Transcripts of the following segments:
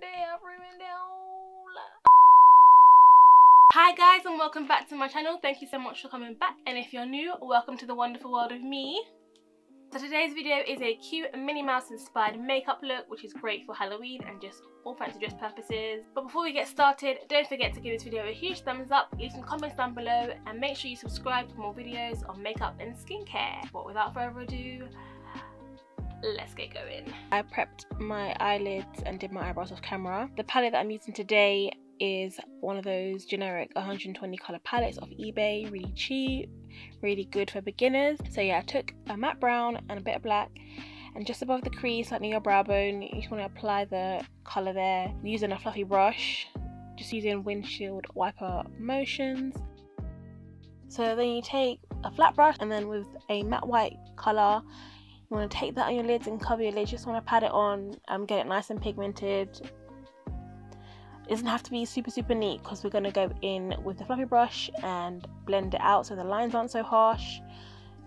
ruined it all. Hi guys, and welcome back to my channel. Thank you so much for coming back, and if you're new, welcome to the wonderful world of me. So today's video is a cute Minnie Mouse inspired makeup look, which is great for Halloween and just all fancy dress purposes. But before we get started, don't forget to give this video a huge thumbs up, leave some comments down below, and make sure you subscribe for more videos on makeup and skincare. But without further ado, let's get going. I prepped my eyelids and did my eyebrows off camera. The palette that I'm using today is one of those generic 120 color palettes off eBay, really cheap, really good for beginners. So yeah, I took a matte brown and a bit of black, and just above the crease, like near your brow bone, you just want to apply the color there using a fluffy brush, just using windshield wiper motions. So then you take a flat brush, and then with a matte white color, you want to take that on your lids and cover your lids. Just want to pat it on and get it nice and pigmented. It doesn't have to be super neat because we're going to go in with the fluffy brush and blend it out so the lines aren't so harsh.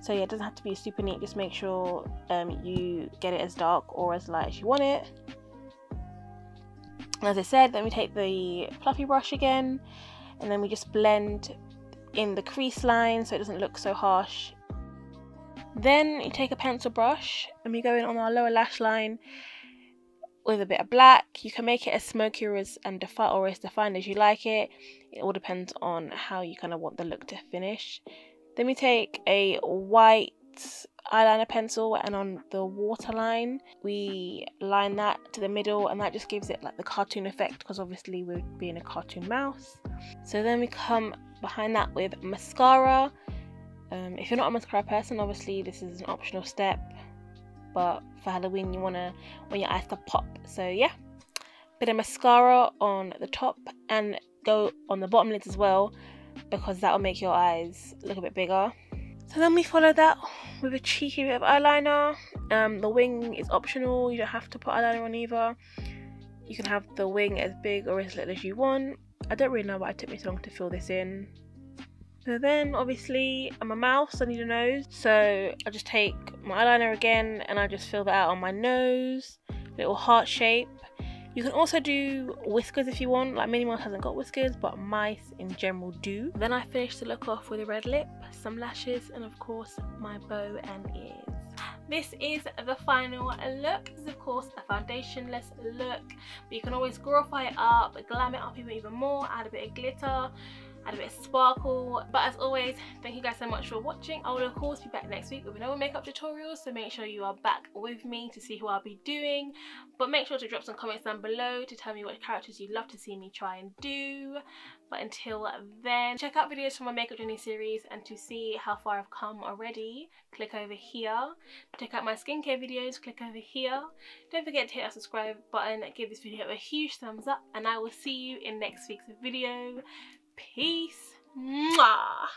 So yeah, it doesn't have to be super neat. Just make sure you get it as dark or as light as you want it. As I said, then we take the fluffy brush again, and then we just blend in the crease line so it doesn't look so harsh. Then you take a pencil brush and we go in on our lower lash line with a bit of black. You can make it as smoky or as defined as you like it. It all depends on how you kind of want the look to finish. Then we take a white eyeliner pencil, and on the waterline we line that to the middle, and that just gives it like the cartoon effect because obviously we're being a cartoon mouse. So then we come behind that with mascara. If you're not a mascara person, obviously this is an optional step, but for Halloween you want your eyes to pop. So yeah, bit of mascara on the top and go on the bottom lids as well, because that will make your eyes look a bit bigger. So then we follow that with a cheeky bit of eyeliner. The wing is optional, you don't have to put eyeliner on either. You can have the wing as big or as little as you want. I don't really know why it took me so long to fill this in. So then obviously I'm a mouse, I need a nose, so I just take my eyeliner again and I just fill that out on my nose, little heart shape. You can also do whiskers if you want, like Minnie Mouse hasn't got whiskers, but mice in general do. Then I finish the look off with a red lip, some lashes, and of course my bow and ears. This is the final look. This is of course a foundationless look, but you can always glorify it up, glam it up even more, add a bit of glitter, add a bit of sparkle. But as always, thank you guys so much for watching. I will of course be back next week with another makeup tutorial, so make sure you are back with me to see who I'll be doing. But make sure to drop some comments down below to tell me what characters you'd love to see me try and do. But until then, check out videos from my makeup journey series, and to see how far I've come already, click over here. Check out my skincare videos, click over here. Don't forget to hit that subscribe button, give this video a huge thumbs up, and I will see you in next week's video. Peace. Mwah.